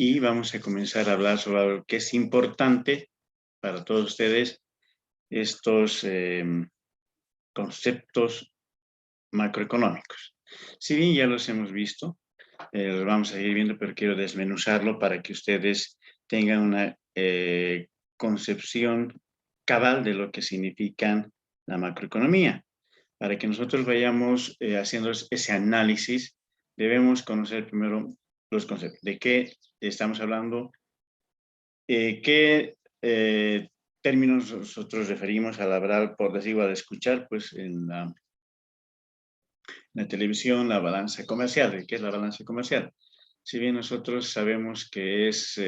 y vamos a comenzar a hablar sobre algo que es importante para todos ustedes, estos conceptos macroeconómicos. Si bien ya los hemos visto, los vamos a ir viendo, pero quiero desmenuzarlo para que ustedes tengan una concepción cabal de lo que significa la macroeconomía. Para que nosotros vayamos haciendo ese análisis, debemos conocer primero los conceptos. ¿De qué estamos hablando? ¿Qué términos nosotros referimos al hablar, por decir, o al escuchar, pues en la televisión, la balanza comercial? ¿Qué es la balanza comercial? Si bien nosotros sabemos que es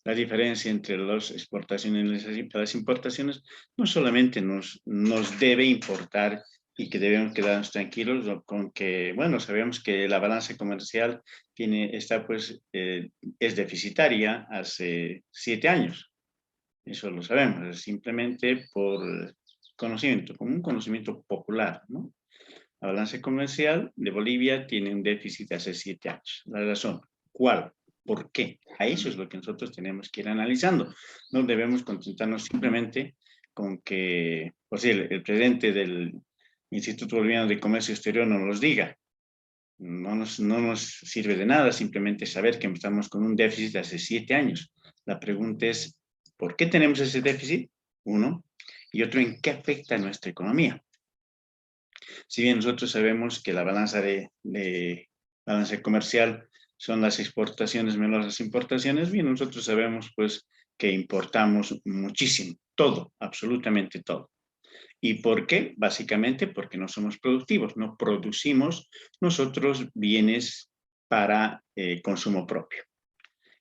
la diferencia entre las exportaciones y las importaciones, no solamente nos debe importar y que debemos quedarnos tranquilos con que, bueno, sabemos que la balanza comercial es deficitaria hace 7 años. Eso lo sabemos, simplemente por conocimiento, como un conocimiento popular, ¿no? La balanza comercial de Bolivia tiene un déficit hace 7 años. La razón, ¿cuál? ¿Por qué? A eso es lo que nosotros tenemos que ir analizando. No debemos contentarnos simplemente con que, pues el presidente del Instituto Boliviano de Comercio Exterior nos los diga. No nos sirve de nada simplemente saber que estamos con un déficit de hace 7 años. La pregunta es, ¿por qué tenemos ese déficit? Uno. Y otro, ¿en qué afecta a nuestra economía? Si bien nosotros sabemos que la balanza balanza comercial son las exportaciones menos las importaciones, bien, nosotros sabemos pues que importamos muchísimo, todo, absolutamente todo. ¿Y por qué? Básicamente porque no somos productivos, no producimos nosotros bienes para consumo propio.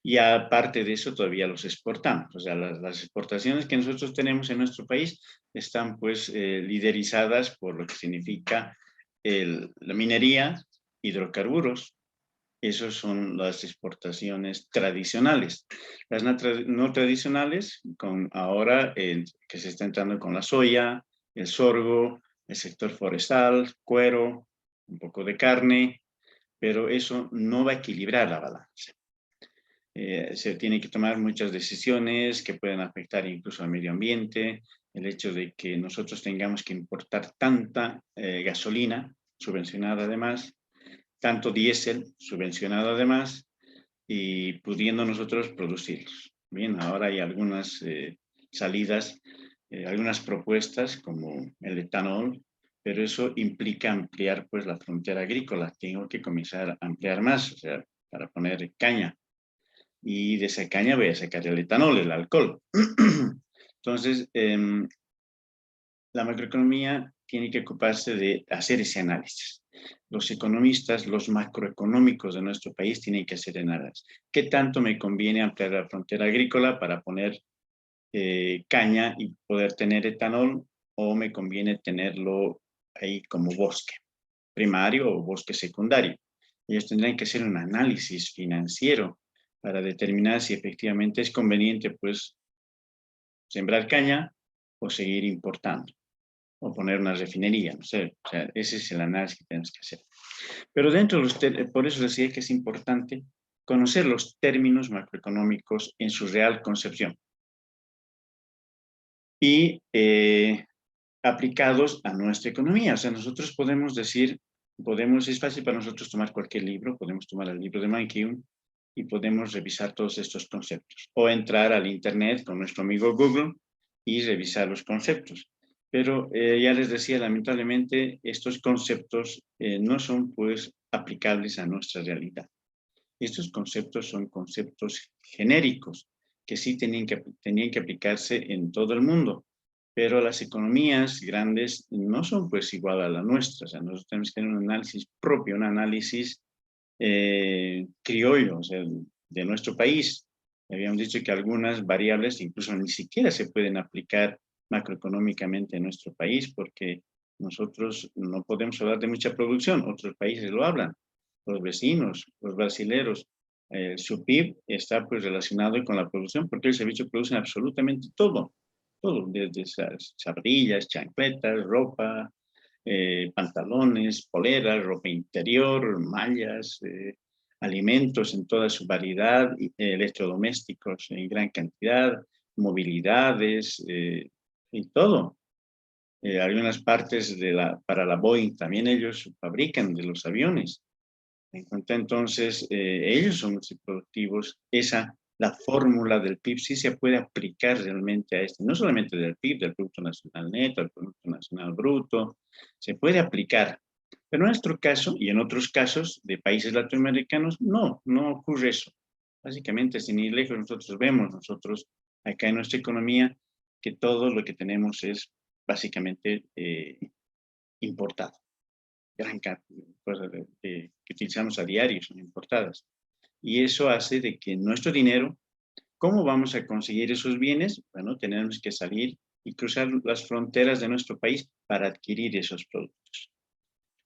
Y aparte de eso, todavía los exportamos. O sea, las exportaciones que nosotros tenemos en nuestro país están pues liderizadas por lo que significa la minería, hidrocarburos. Esas son las exportaciones tradicionales. Las no tradicionales, con ahora que se está entrando con la soya, el sorgo, el sector forestal, cuero, un poco de carne, pero eso no va a equilibrar la balanza. Se tienen que tomar muchas decisiones que pueden afectar incluso al medio ambiente, el hecho de que nosotros tengamos que importar tanta gasolina subvencionada además, tanto diésel subvencionado además, y pudiendo nosotros producirlos. Bien, ahora hay algunas salidas, algunas propuestas como el etanol, pero eso implica ampliar pues la frontera agrícola. Tengo que comenzar a ampliar más, o sea, para poner caña, y de esa caña voy a sacar el etanol, el alcohol. Entonces, la macroeconomía tiene que ocuparse de hacer ese análisis. Los economistas, los macroeconómicos de nuestro país tienen que hacer análisis. ¿Qué tanto me conviene ampliar la frontera agrícola para poner caña y poder tener etanol, o me conviene tenerlo ahí como bosque primario o bosque secundario? Ellos tendrán que hacer un análisis financiero para determinar si efectivamente es conveniente, pues, sembrar caña o seguir importando, o poner una refinería, no sé. O sea, ese es el análisis que tenemos que hacer. Pero dentro de usted, por eso decía que es importante conocer los términos macroeconómicos en su real concepción y aplicados a nuestra economía. O sea, nosotros podemos decir, es fácil para nosotros tomar cualquier libro, podemos tomar el libro de Mankiw y podemos revisar todos estos conceptos. O entrar al Internet con nuestro amigo Google y revisar los conceptos. Pero ya les decía, lamentablemente, estos conceptos no son pues aplicables a nuestra realidad. Estos conceptos son conceptos genéricos que sí tenían que aplicarse en todo el mundo, pero las economías grandes no son pues igual a la nuestra. O sea, nosotros tenemos que tener un análisis propio, un análisis criollo, o sea, de nuestro país. Habíamos dicho que algunas variables incluso ni siquiera se pueden aplicar macroeconómicamente en nuestro país, porque nosotros no podemos hablar de mucha producción, otros países lo hablan, los vecinos, los brasileros. Su PIB está pues relacionado con la producción, porque el servicio producen absolutamente todo, todo, desde zapatillas, chancletas, ropa, pantalones, poleras, ropa interior, mallas, alimentos en toda su variedad, electrodomésticos en gran cantidad, movilidades y todo. Algunas partes para la Boeing también ellos fabrican de los aviones. En cuenta entonces, ellos son multiproductivos. La fórmula del PIB sí se puede aplicar realmente a esto, no solamente del PIB, del Producto Nacional Neto, del Producto Nacional Bruto, se puede aplicar. Pero en nuestro caso y en otros casos de países latinoamericanos, no ocurre eso. Básicamente, sin ir lejos, nosotros acá en nuestra economía, que todo lo que tenemos es básicamente importado. Gran cosas que utilizamos a diario son importadas. Y eso hace de que nuestro dinero, ¿cómo vamos a conseguir esos bienes? Bueno, tenemos que salir y cruzar las fronteras de nuestro país para adquirir esos productos.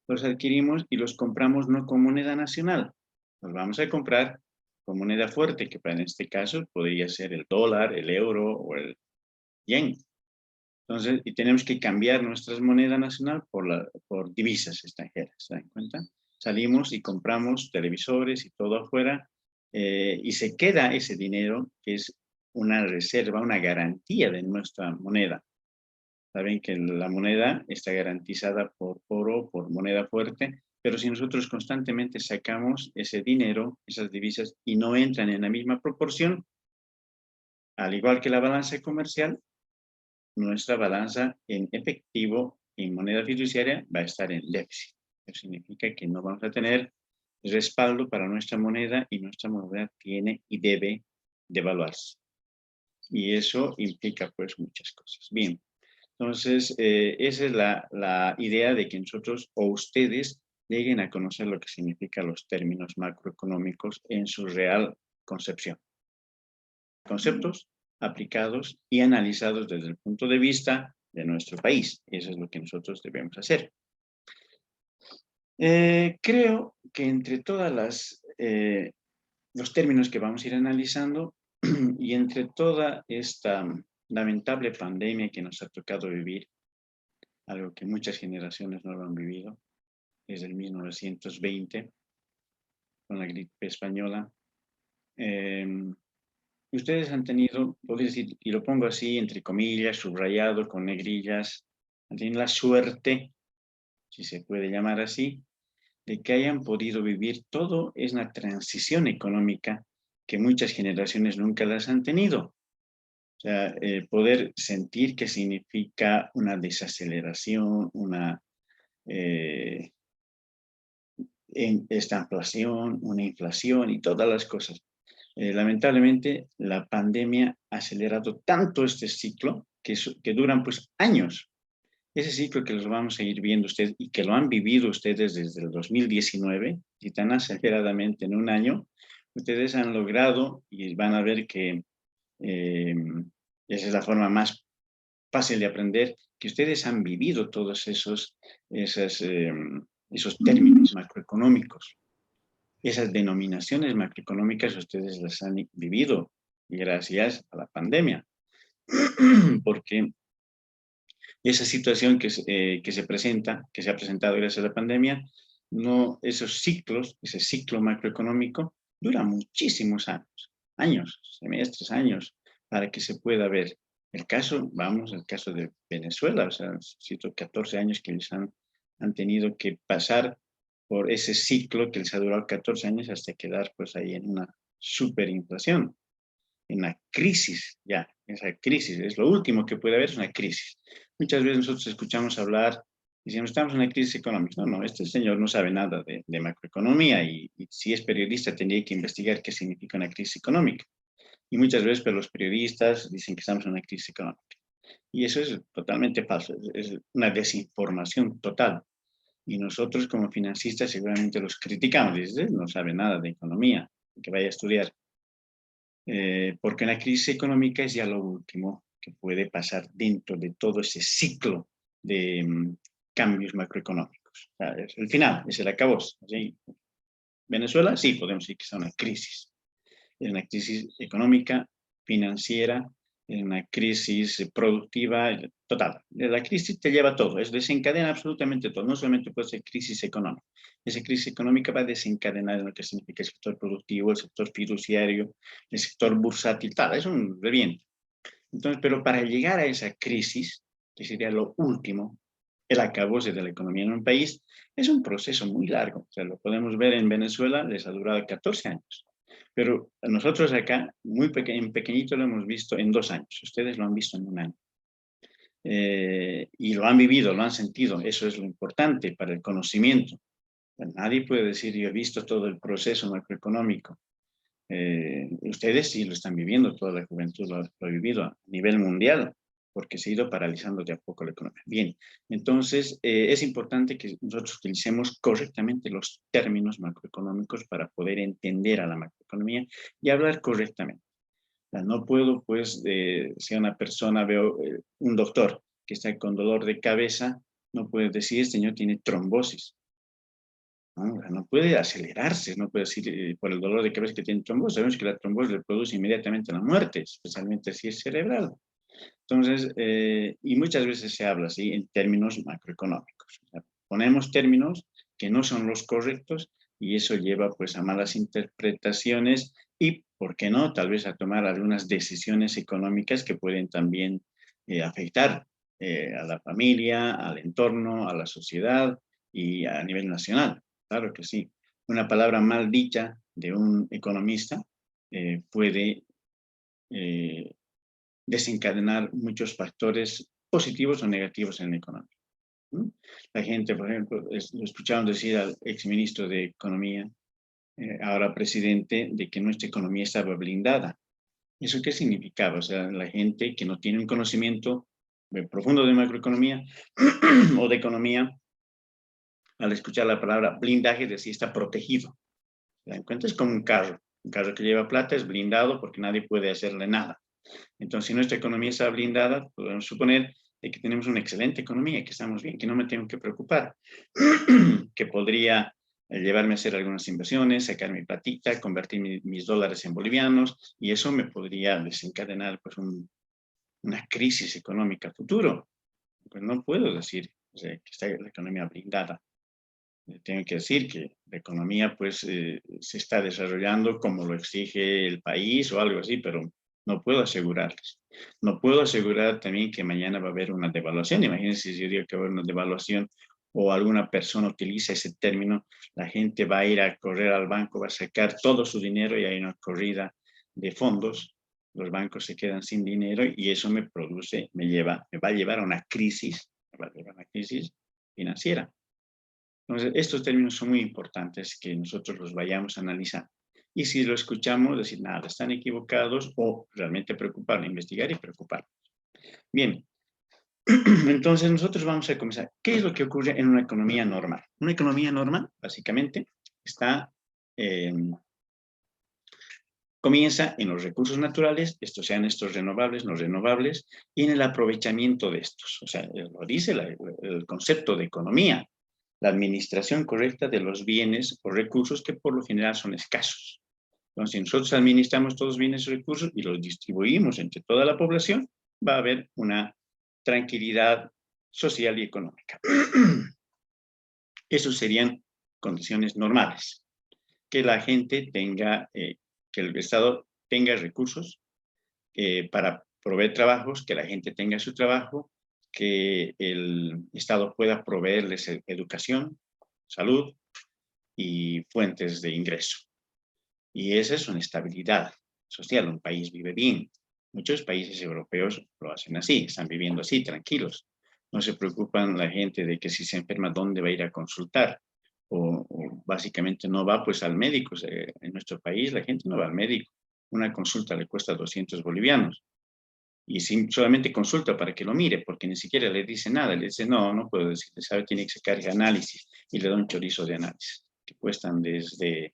Los adquirimos y los compramos no con moneda nacional. Los vamos a comprar con moneda fuerte, que en este caso podría ser el dólar, el euro o el yen. Entonces, y tenemos que cambiar nuestra moneda nacional por divisas extranjeras, ¿se dan cuenta? Salimos y compramos televisores y todo afuera, y se queda ese dinero, que es una reserva, una garantía de nuestra moneda. Saben que la moneda está garantizada por oro, por moneda fuerte, pero si nosotros constantemente sacamos ese dinero, esas divisas, y no entran en la misma proporción, al igual que la balanza comercial, nuestra balanza en efectivo, en moneda fiduciaria, va a estar en déficit. Eso significa que no vamos a tener respaldo para nuestra moneda y nuestra moneda tiene y debe devaluarse. Y eso implica pues muchas cosas. Bien, entonces esa es la idea de que nosotros o ustedes lleguen a conocer lo que significan los términos macroeconómicos en su real concepción. Conceptos aplicados y analizados desde el punto de vista de nuestro país. Eso es lo que nosotros debemos hacer. Creo que entre todas los términos que vamos a ir analizando y entre toda esta lamentable pandemia que nos ha tocado vivir, algo que muchas generaciones no lo han vivido, desde el 1920, con la gripe española, ustedes han tenido, podría decir, y lo pongo así, entre comillas, subrayado, con negrillas, han tenido la suerte, si se puede llamar así, de que hayan podido vivir todo es una transición económica que muchas generaciones nunca las han tenido. O sea, poder sentir que significa una desaceleración, una estanflación, una inflación y todas las cosas. Lamentablemente, la pandemia ha acelerado tanto este ciclo que duran pues años. Ese ciclo que los vamos a ir viendo ustedes y que lo han vivido ustedes desde el 2019 y tan aceleradamente en un año, ustedes han logrado y van a ver que esa es la forma más fácil de aprender, que ustedes han vivido todos esos términos macroeconómicos. Esas denominaciones macroeconómicas ustedes las han vivido gracias a la pandemia, porque esa situación que se presenta, que se ha presentado gracias a la pandemia, esos ciclos, ese ciclo macroeconómico, dura muchísimos años, semestres, años, para que se pueda ver. El caso de Venezuela, o sea, 14 años que les han tenido que pasar por ese ciclo que les ha durado 14 años hasta quedar pues ahí en una superinflación, en una crisis ya, esa crisis, es lo último que puede haber, es una crisis. Muchas veces nosotros escuchamos hablar, decimos, estamos en una crisis económica. No, este señor no sabe nada de macroeconomía y si es periodista tendría que investigar qué significa una crisis económica. Y muchas veces pero los periodistas dicen que estamos en una crisis económica. Y eso es totalmente falso, es una desinformación total. Y nosotros como financistas seguramente los criticamos, dicen, no sabe nada de economía, que vaya a estudiar. Porque una crisis económica es ya lo último que puede pasar dentro de todo ese ciclo de cambios macroeconómicos. O sea, es el final, es el acabose. ¿Sí? Venezuela, sí, podemos decir que es una crisis. Es una crisis económica, financiera, en una crisis productiva total. La crisis te lleva a todo, es desencadena absolutamente todo, no solamente puede ser crisis económica. Esa crisis económica va a desencadenar en lo que significa el sector productivo, el sector fiduciario, el sector bursátil, tal, es un reviento. Entonces, pero para llegar a esa crisis, que sería lo último, el acabose de la economía en un país, es un proceso muy largo. O sea, lo podemos ver en Venezuela, les ha durado 14 años. Pero nosotros acá, en pequeñito, lo hemos visto en 2 años. Ustedes lo han visto en 1 año. Y lo han vivido, lo han sentido. Eso es lo importante para el conocimiento. Nadie puede decir, yo he visto todo el proceso macroeconómico. Ustedes sí lo están viviendo, toda la juventud lo ha vivido a nivel mundial, porque se ha ido paralizando de a poco la economía. Bien, entonces es importante que nosotros utilicemos correctamente los términos macroeconómicos para poder entender a la macroeconomía y hablar correctamente. O sea, no puedo, pues, si a una persona veo un doctor que está con dolor de cabeza, no puede decir, este señor tiene trombosis. No puede acelerarse, no puede decir por el dolor de cabeza que tiene trombosis. Sabemos que la trombosis le produce inmediatamente la muerte, especialmente si es cerebral. Entonces, y muchas veces se habla así en términos macroeconómicos. O sea, ponemos términos que no son los correctos y eso lleva pues a malas interpretaciones y, ¿por qué no?, tal vez a tomar algunas decisiones económicas que pueden también afectar a la familia, al entorno, a la sociedad y a nivel nacional. Claro que sí. Una palabra mal dicha de un economista puede desencadenar muchos factores positivos o negativos en la economía. ¿No? La gente, por ejemplo, lo escucharon decir al exministro de Economía, ahora presidente, de que nuestra economía estaba blindada. ¿Eso qué significaba? O sea, la gente que no tiene un conocimiento profundo de macroeconomía o de economía, al escuchar la palabra blindaje, decía está protegido. ¿Se dan cuenta? Es como un carro que lleva plata es blindado porque nadie puede hacerle nada. Entonces, si nuestra economía está blindada, podemos suponer de que tenemos una excelente economía, que estamos bien, que no me tengo que preocupar, que podría llevarme a hacer algunas inversiones, sacar mi platita, convertir mis dólares en bolivianos, y eso me podría desencadenar pues una crisis económica futuro. Pues no puedo decir, o sea, que está la economía blindada. Tengo que decir que la economía pues se está desarrollando como lo exige el país o algo así, pero no puedo asegurarles. No puedo asegurar también que mañana va a haber una devaluación. Imagínense si yo digo que va a haber una devaluación o alguna persona utiliza ese término, la gente va a ir a correr al banco, va a sacar todo su dinero y hay una corrida de fondos. Los bancos se quedan sin dinero y eso me va a llevar a una crisis, me va a llevar a una crisis financiera. Entonces, estos términos son muy importantes que nosotros los vayamos a analizar. Y si lo escuchamos, decir, nada, están equivocados o realmente preocupar, investigar y preocupar. Bien, entonces nosotros vamos a comenzar. ¿Qué es lo que ocurre en una economía normal? Una economía normal, básicamente, comienza en los recursos naturales, estos sean estos renovables, no renovables, y en el aprovechamiento de estos. O sea, lo dice el concepto de economía, la administración correcta de los bienes o recursos que por lo general son escasos. Entonces, si nosotros administramos todos los bienes y recursos y los distribuimos entre toda la población, va a haber una tranquilidad social y económica. Esas serían condiciones normales. Que la gente tenga, que el Estado tenga recursos para proveer trabajos, que la gente tenga su trabajo, que el Estado pueda proveerles educación, salud y fuentes de ingreso. Y esa es una estabilidad social, un país vive bien. Muchos países europeos lo hacen así, están viviendo así, tranquilos. No se preocupan la gente de que si se enferma, ¿dónde va a ir a consultar? O básicamente no va pues al médico. O sea, en nuestro país la gente no va al médico. Una consulta le cuesta 200 bolivianos. Y solamente consulta para que lo mire, porque ni siquiera le dice nada. Le dice, no, no puedo decirle, sabe, tiene que sacar análisis. Y le da un chorizo de análisis, que cuestan desde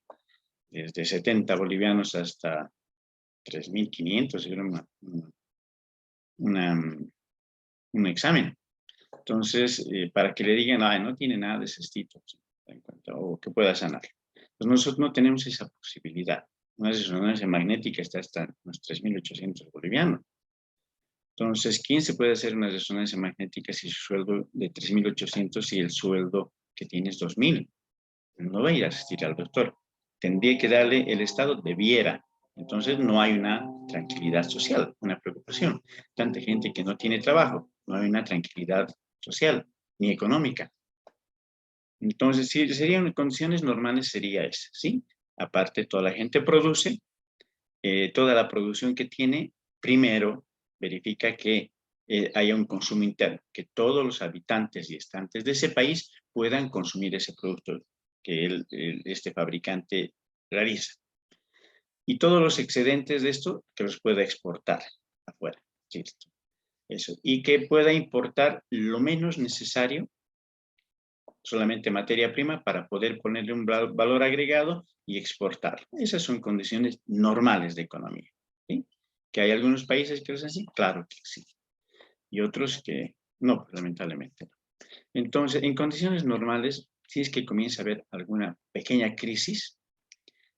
70 bolivianos hasta 3.500, era un examen. Entonces, para que le digan, ay, no tiene nada de cestito, o que pueda sanar. Pues nosotros no tenemos esa posibilidad. Una resonancia magnética está hasta unos 3.800 bolivianos. Entonces, ¿quién se puede hacer una resonancia magnética si su sueldo de 3.800 y el sueldo que tiene es 2.000? No va a ir a asistir al doctor. Tendría que darle, el Estado debiera. Entonces no hay una tranquilidad social, una preocupación. Tanta gente que no tiene trabajo, no hay una tranquilidad social ni económica. Entonces, si serían condiciones normales, sería esa, ¿sí? Aparte, toda la gente produce, toda la producción que tiene, primero verifica que haya un consumo interno, que todos los habitantes y estantes de ese país puedan consumir ese producto que este fabricante realiza. Y todos los excedentes de esto, que los pueda exportar afuera. ¿Sí? Eso. Y que pueda importar lo menos necesario, solamente materia prima, para poder ponerle un valor agregado y exportar. Esas son condiciones normales de economía. ¿Sí? ¿Que hay algunos países que es así? Claro que sí. Y otros que no, lamentablemente no. Entonces, en condiciones normales, si es que comienza a haber alguna pequeña crisis,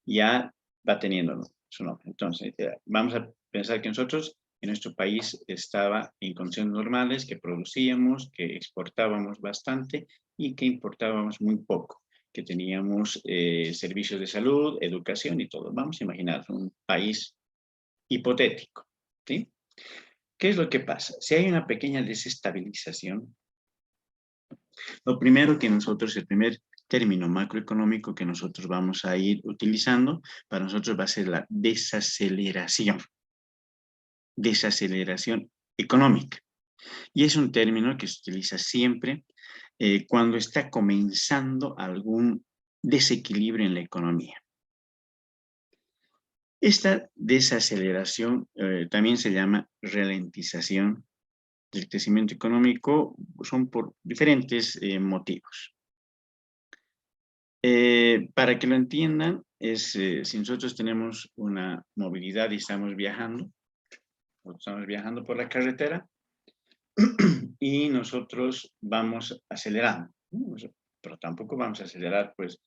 ya va teniendo su nombre. Entonces, vamos a pensar que nosotros en nuestro país estaba en condiciones normales, que producíamos, que exportábamos bastante y que importábamos muy poco, que teníamos servicios de salud, educación y todo. Vamos a imaginar un país hipotético, ¿sí? ¿Qué es lo que pasa? Si hay una pequeña desestabilización, lo primero que nosotros, el primer término macroeconómico que nosotros vamos a ir utilizando, para nosotros va a ser la desaceleración. Desaceleración económica. Y es un término que se utiliza siempre cuando está comenzando algún desequilibrio en la economía. Esta desaceleración también se llama ralentización del crecimiento económico, son por diferentes motivos. Para que lo entiendan, si nosotros tenemos una movilidad y estamos viajando por la carretera y nosotros vamos acelerando, ¿no? Pero tampoco vamos a acelerar pues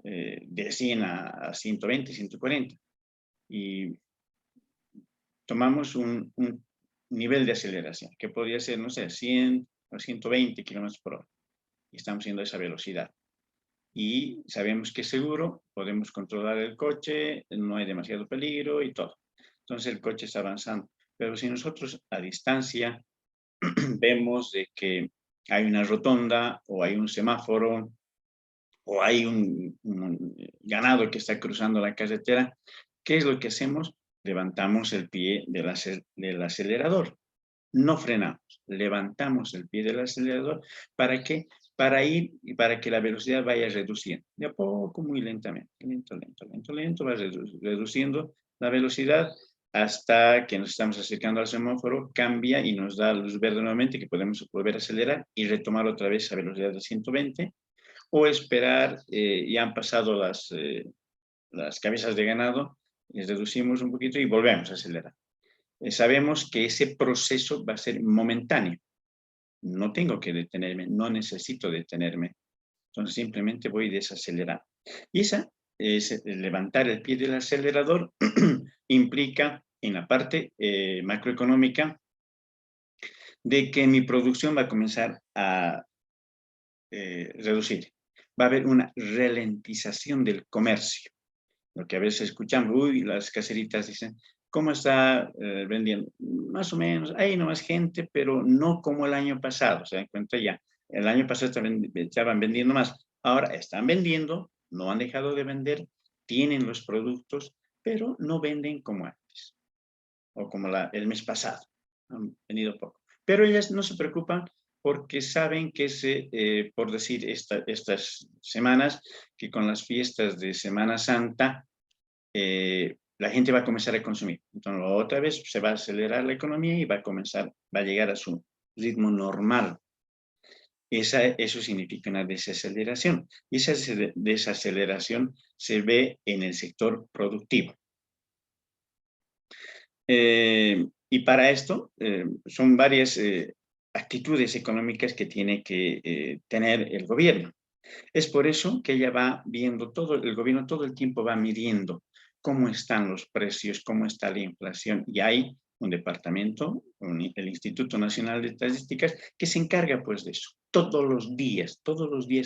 de 100 a 120, 140. Y tomamos un nivel de aceleración que podría ser, no sé, 100 o 120 kilómetros por hora. Y estamos yendo a esa velocidad. Y sabemos que es seguro, podemos controlar el coche, no hay demasiado peligro y todo. Entonces el coche está avanzando. Pero si nosotros a distancia vemos de que hay una rotonda o hay un semáforo o hay un ganado que está cruzando la carretera, ¿qué es lo que hacemos? Levantamos el pie del acelerador. No frenamos, levantamos el pie del acelerador. ¿Para qué? Para ir y para que la velocidad vaya reduciendo. De a poco, muy lentamente. Lento, va reduciendo la velocidad hasta que nos estamos acercando al semáforo, cambia y nos da luz verde nuevamente, que podemos volver a acelerar y retomar otra vez a velocidad de 120, o esperar, ya han pasado las cabezas de ganado, les reducimos un poquito y volvemos a acelerar. Sabemos que ese proceso va a ser momentáneo. No tengo que detenerme, no necesito detenerme. Entonces simplemente voy desacelerando. Y esa es levantar el pie del acelerador implica en la parte macroeconómica de que mi producción va a comenzar a reducir. Va a haber una ralentización del comercio. Lo que a veces escuchamos, uy, las caseritas dicen, ¿cómo está vendiendo? Más o menos, hay nomás gente, pero no como el año pasado, se dan cuenta ya. El año pasado estaban vendiendo más, ahora están vendiendo, no han dejado de vender, tienen los productos, pero no venden como antes, o como el mes pasado, han vendido poco. Pero ellas no se preocupan porque saben que por decir estas semanas, que con las fiestas de Semana Santa, la gente va a comenzar a consumir. Entonces, otra vez se va a acelerar la economía y va a llegar a su ritmo normal. Eso significa una desaceleración. Y esa desaceleración se ve en el sector productivo. Y para esto son varias actitudes económicas que tiene que tener el gobierno. Es por eso que ella va viendo el gobierno todo el tiempo va midiendo cómo están los precios, cómo está la inflación, y hay un departamento, el Instituto Nacional de Estadísticas, que se encarga pues de eso. Todos los días,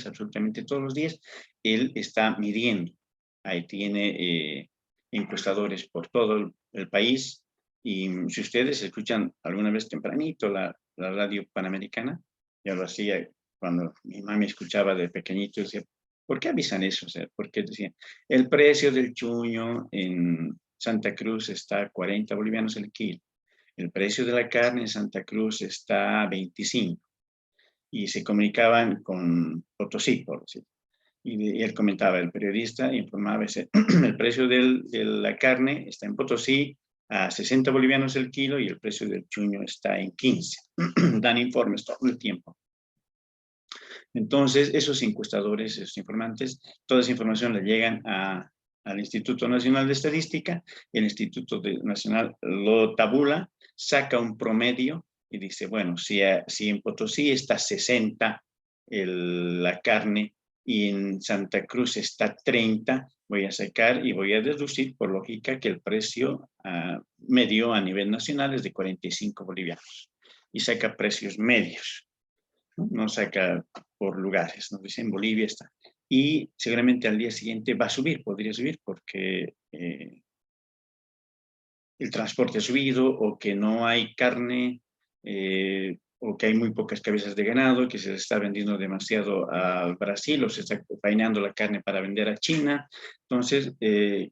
absolutamente todos los días, él está midiendo. Ahí tiene encuestadores por todo el país. Y si ustedes escuchan alguna vez tempranito la radio Panamericana, yo lo hacía cuando mi mami escuchaba de pequeñito, decía, ¿por qué avisan eso? O sea, porque decían, el precio del chuño en Santa Cruz está a 40 bolivianos el kilo. El precio de la carne en Santa Cruz está a 25. Y se comunicaban con Potosí, por decir. Y él comentaba, el periodista informaba, el precio de la carne está en Potosí a 60 bolivianos el kilo y el precio del chuño está en 15. Dan informes todo el tiempo. Entonces, esos encuestadores, esos informantes, toda esa información le llegan al Instituto Nacional de Estadística, el Instituto Nacional lo tabula, saca un promedio y dice, bueno, si en Potosí está 60 la carne y en Santa Cruz está 30, voy a sacar y voy a deducir por lógica que el precio medio a nivel nacional es de 45 bolivianos y saca precios medios. No saca por lugares, nos dice en Bolivia está. Y seguramente al día siguiente va a subir, podría subir porque el transporte ha subido o que no hay carne o que hay muy pocas cabezas de ganado, que se está vendiendo demasiado al Brasil o se está faenando la carne para vender a China. Entonces,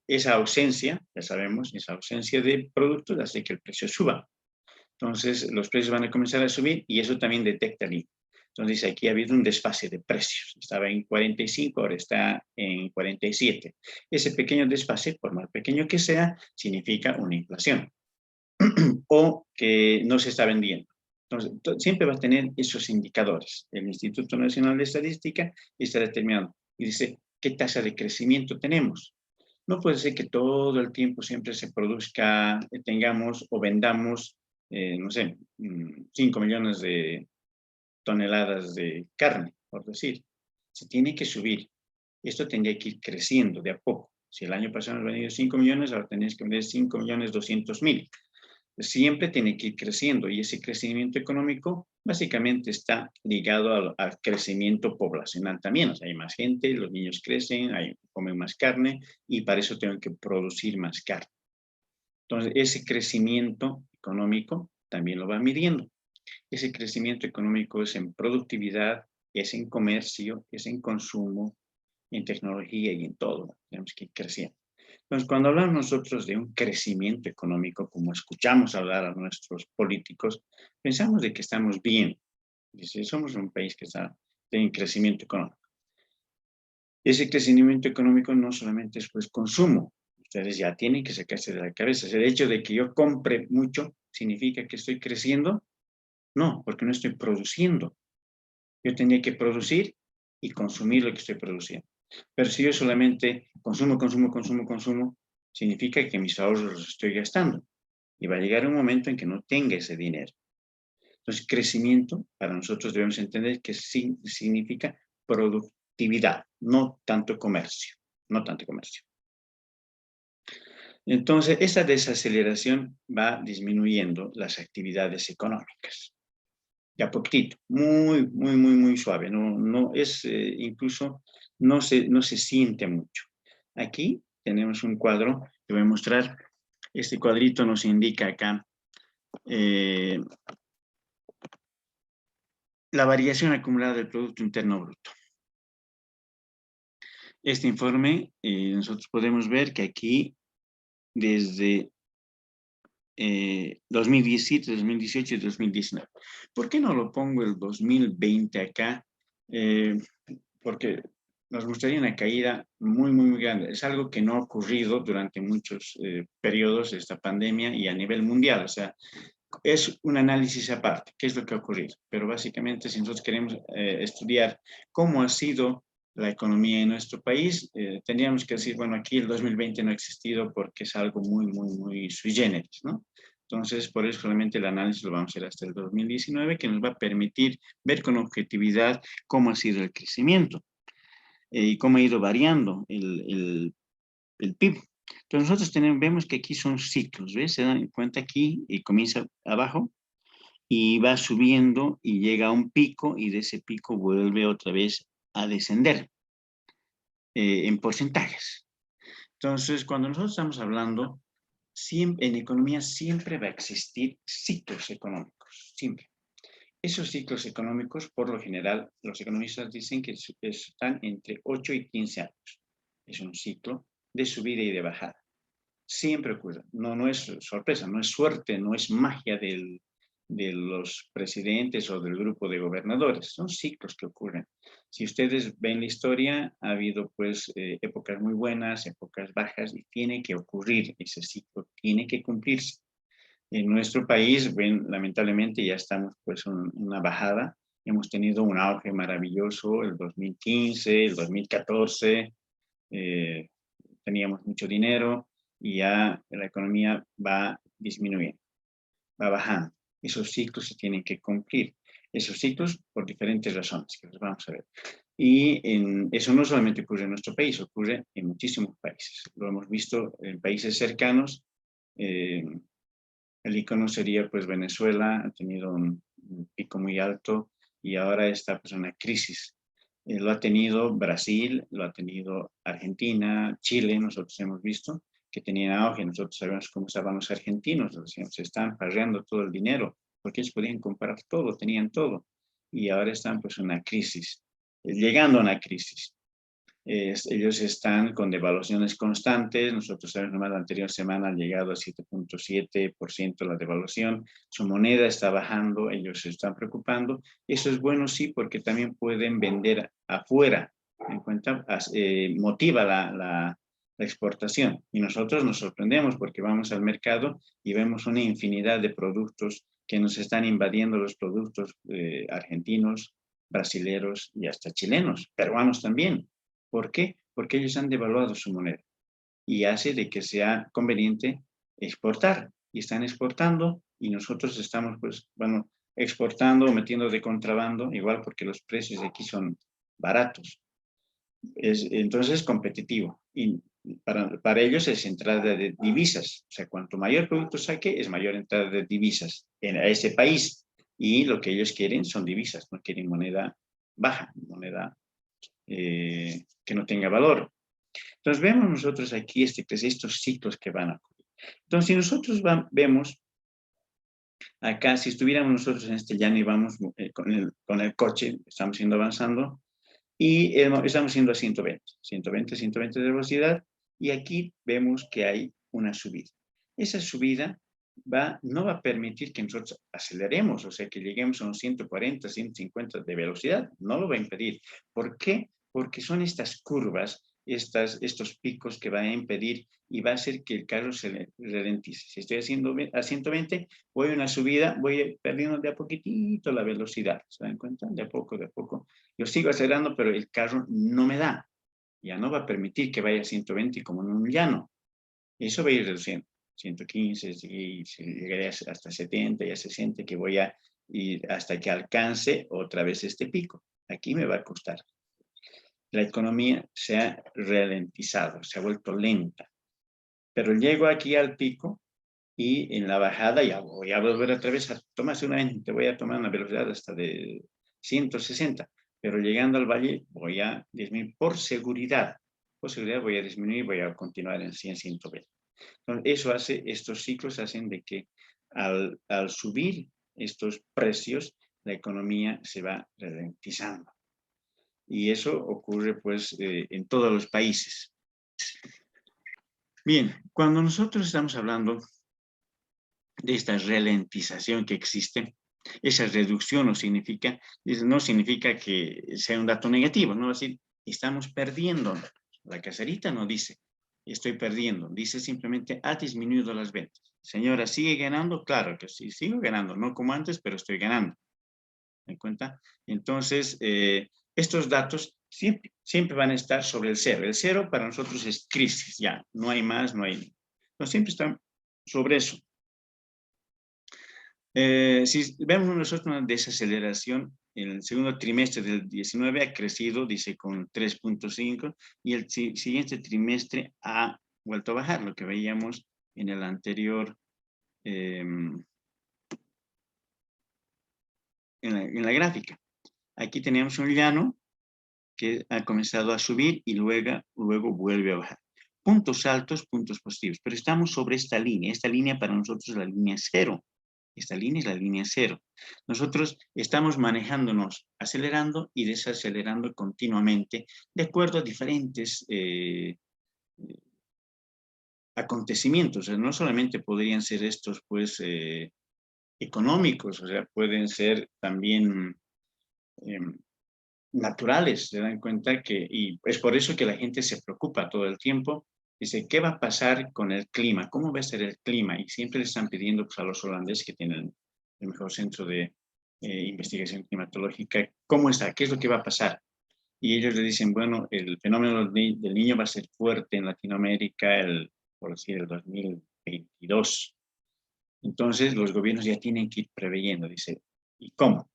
esa ausencia, ya sabemos, esa ausencia de productos hace que el precio suba. Entonces, los precios van a comenzar a subir y eso también detecta el INE. Entonces, aquí ha habido un desfase de precios. Estaba en 45, ahora está en 47. Ese pequeño desfase, por más pequeño que sea, significa una inflación o que no se está vendiendo. Entonces, siempre va a tener esos indicadores. El Instituto Nacional de Estadística está determinando y dice, ¿qué tasa de crecimiento tenemos? No puede ser que todo el tiempo siempre se produzca, tengamos o vendamos, no sé, 5 millones de toneladas de carne, por decir. Se tiene que subir. Esto tendría que ir creciendo de a poco. Si el año pasado hemos vendido 5 millones, ahora tenés que vender 5.200.000. Siempre tiene que ir creciendo y ese crecimiento económico básicamente está ligado al crecimiento poblacional también. O sea, hay más gente, los niños crecen, comen más carne y para eso tengo que producir más carne. Entonces, ese crecimiento económico también lo va midiendo. Ese crecimiento económico es en productividad, es en comercio, es en consumo, en tecnología y en todo. Tenemos que ir creciendo. Entonces, cuando hablamos nosotros de un crecimiento económico, como escuchamos hablar a nuestros políticos, pensamos de que estamos bien. Dice, somos un país que está en crecimiento económico. Ese crecimiento económico no solamente es pues consumo. Ustedes ya tienen que sacarse de la cabeza. El hecho de que yo compre mucho, ¿significa que estoy creciendo? No, porque no estoy produciendo. Yo tenía que producir y consumir lo que estoy produciendo. Pero si yo solamente consumo, significa que mis ahorros los estoy gastando. Y va a llegar un momento en que no tenga ese dinero. Entonces, crecimiento, para nosotros debemos entender que significa productividad, no tanto comercio. No tanto comercio. Entonces, esa desaceleración va disminuyendo las actividades económicas. De a poquitito, muy suave. No es, incluso, no se siente mucho. Aquí tenemos un cuadro que voy a mostrar. Este cuadrito nos indica acá la variación acumulada del Producto Interno Bruto. Este informe, nosotros podemos ver que aquí, desde 2017, 2018 y 2019. ¿Por qué no lo pongo el 2020 acá? Porque nos gustaría una caída muy grande. Es algo que no ha ocurrido durante muchos periodos de esta pandemia y a nivel mundial. O sea, es un análisis aparte, qué es lo que ha ocurrido. Pero básicamente, si nosotros queremos estudiar cómo ha sido la economía en nuestro país, tendríamos que decir, bueno, aquí el 2020 no ha existido porque es algo muy sui generis, ¿no? Entonces, por eso solamente el análisis lo vamos a hacer hasta el 2019, que nos va a permitir ver con objetividad cómo ha sido el crecimiento y cómo ha ido variando el PIB. Entonces nosotros vemos que aquí son ciclos, ¿ves? Se dan cuenta aquí y comienza abajo y va subiendo y llega a un pico y de ese pico vuelve otra vez a descender en porcentajes. Entonces, cuando nosotros estamos hablando, siempre, en economía siempre va a existir ciclos económicos, siempre. Esos ciclos económicos, por lo general, los economistas dicen que están entre 8 y 15 años. Es un ciclo de subida y de bajada. Siempre ocurre. No, no es sorpresa, no es suerte, no es magia de los presidentes o del grupo de gobernadores. Son ciclos que ocurren. Si ustedes ven la historia, ha habido pues épocas muy buenas, épocas bajas, y tiene que ocurrir ese ciclo, tiene que cumplirse. En nuestro país, ven, lamentablemente ya estamos pues en una bajada. Hemos tenido un auge maravilloso el 2015, el 2014, teníamos mucho dinero y ya la economía va disminuyendo, va bajando. Esos ciclos se tienen que cumplir. Esos ciclos por diferentes razones, que los vamos a ver. Y eso no solamente ocurre en nuestro país, ocurre en muchísimos países. Lo hemos visto en países cercanos. El icono sería pues Venezuela, ha tenido un pico muy alto y ahora está pues en una crisis. Lo ha tenido Brasil, lo ha tenido Argentina, Chile, nosotros hemos visto que tenían auge, nosotros sabemos cómo estaban los argentinos, se están parreando todo el dinero, porque ellos podían comprar todo, tenían todo, y ahora están pues en una crisis, llegando a una crisis. Ellos están con devaluaciones constantes. Nosotros sabemos que la anterior semana han llegado a 7.7% la devaluación. Su moneda está bajando, ellos se están preocupando. Eso es bueno, sí, porque también pueden vender afuera. En cuenta, motiva la exportación. Y nosotros nos sorprendemos porque vamos al mercado y vemos una infinidad de productos que nos están invadiendo, los productos argentinos, brasileros y hasta chilenos, peruanos también. ¿Por qué? Porque ellos han devaluado su moneda y hace de que sea conveniente exportar. Y están exportando y nosotros estamos, pues, bueno, exportando o metiendo de contrabando, igual porque los precios de aquí son baratos. Entonces es competitivo. Y para ellos es entrada de divisas. O sea, cuanto mayor producto saque, es mayor entrada de divisas a ese país. Y lo que ellos quieren son divisas, no quieren moneda baja, moneda que no tenga valor. Entonces vemos nosotros aquí estos ciclos que van a ocurrir. Entonces si nosotros vemos acá, si estuviéramos nosotros en este llano y vamos con el coche, estamos yendo avanzando y estamos yendo a 120 de velocidad y aquí vemos que hay una subida. Esa subida no va a permitir que nosotros aceleremos, o sea, que lleguemos a unos 140, 150 de velocidad, no lo va a impedir. ¿Por qué? Porque son estas curvas, estos picos que van a impedir y va a hacer que el carro se ralentice. Si estoy haciendo a 120, voy a una subida, voy perdiendo de a poquitito la velocidad. ¿Se dan cuenta? De a poco, de a poco. Yo sigo acelerando, pero el carro no me da. Ya no va a permitir que vaya a 120 como en un llano. Eso va a ir reduciendo. 115, y llegaré hasta 70, ya se siente que voy a ir hasta que alcance otra vez este pico. Aquí me va a costar. La economía se ha ralentizado, se ha vuelto lenta. Pero llego aquí al pico y en la bajada ya voy a volver otra vez a tomar, seguramente voy a tomar una velocidad hasta de 160, pero llegando al valle voy a disminuir por seguridad. Por seguridad voy a disminuir, voy a continuar en 100, 120. Entonces, eso hace, estos ciclos hacen de que al subir estos precios, la economía se va ralentizando. Y eso ocurre pues en todos los países. Bien, cuando nosotros estamos hablando de esta ralentización que existe, esa reducción no significa que sea un dato negativo, no es decir, estamos perdiendo. La caserita no dice, estoy perdiendo, dice simplemente, ha disminuido las ventas. Señora, ¿sigue ganando? Claro que sí, sigo ganando, no como antes, pero estoy ganando. ¿Me cuenta? Entonces, estos datos siempre van a estar sobre el cero. El cero para nosotros es crisis, ya, no hay más, no hay. No, siempre están sobre eso. Si vemos nosotros una desaceleración, en el segundo trimestre del 19 ha crecido, dice, con 3.5, y el siguiente trimestre ha vuelto a bajar, lo que veíamos en el anterior, en la gráfica. Aquí tenemos un llano que ha comenzado a subir y luego vuelve a bajar. Puntos altos, puntos positivos, pero estamos sobre esta línea para nosotros es la línea cero. Esta línea es la línea cero. Nosotros estamos manejándonos, acelerando y desacelerando continuamente, de acuerdo a diferentes acontecimientos. O sea, no solamente podrían ser estos, pues, económicos, o sea, pueden ser también naturales, se dan cuenta que, y es por eso que la gente se preocupa todo el tiempo, dice, ¿qué va a pasar con el clima? ¿Cómo va a ser el clima? Y siempre le están pidiendo, pues, a los holandeses que tienen el mejor centro de investigación climatológica, ¿cómo está? ¿Qué es lo que va a pasar? Y ellos le dicen, bueno, el fenómeno del niño va a ser fuerte en Latinoamérica, por decir, el 2022. Entonces, los gobiernos ya tienen que ir preveyendo, dice, ¿y cómo?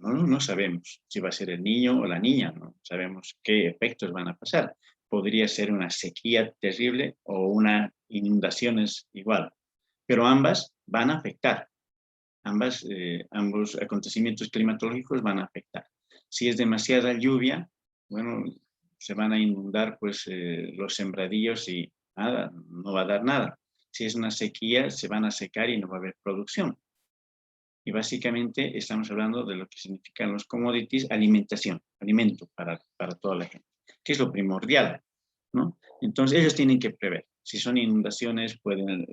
No sabemos si va a ser el niño o la niña, no sabemos qué efectos van a pasar. Podría ser una sequía terrible o una inundaciones igual, pero ambas van a afectar. Ambos acontecimientos climatológicos van a afectar. Si es demasiada lluvia, bueno, se van a inundar pues los sembradíos y nada, no va a dar nada. Si es una sequía, se van a secar y no va a haber producción. Y básicamente estamos hablando de lo que significan los commodities, alimentación, alimento para toda la gente, que es lo primordial, ¿no? Entonces ellos tienen que prever. Si son inundaciones, pueden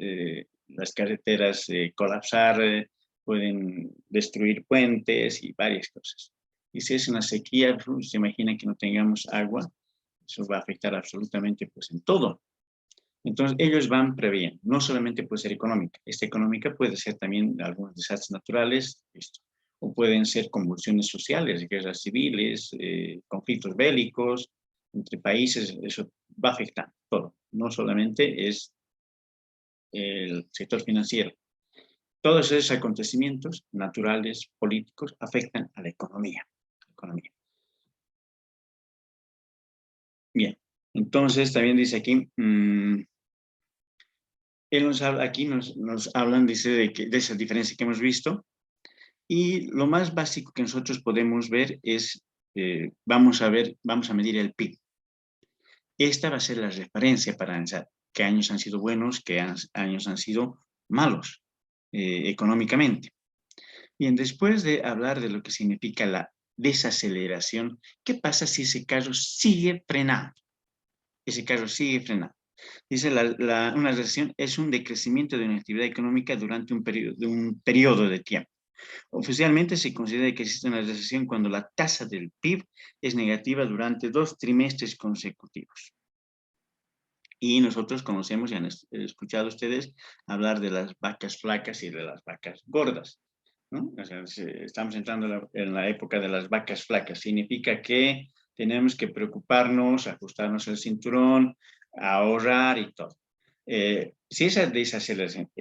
las carreteras colapsar, pueden destruir puentes y varias cosas. Y si es una sequía, se imagina que no tengamos agua, eso va a afectar absolutamente pues en todo. Entonces, ellos van previendo, no solamente puede ser económica, esta económica puede ser también algunos desastres naturales, o pueden ser convulsiones sociales, guerras civiles, conflictos bélicos entre países, eso va a afectar todo, no solamente es el sector financiero. Todos esos acontecimientos naturales, políticos, afectan a la economía. Bien, entonces también dice aquí, aquí nos hablan, dice, de esa diferencia que hemos visto, y lo más básico que nosotros podemos ver es, vamos a medir el PIB. Esta va a ser la referencia para analizar qué años han sido buenos, qué años han sido malos económicamente. Bien, después de hablar de lo que significa la desaceleración, ¿qué pasa si ese carro sigue frenando? Ese carro sigue frenando. Dice, una recesión es un decrecimiento de una actividad económica durante un periodo de tiempo. Oficialmente se considera que existe una recesión cuando la tasa del PIB es negativa durante 2 trimestres consecutivos. Y nosotros conocemos y han escuchado ustedes hablar de las vacas flacas y de las vacas gordas, ¿no? O sea, estamos entrando en la época de las vacas flacas. Significa que tenemos que preocuparnos, ajustarnos el cinturón, ahorrar y todo. Si esa desaceleración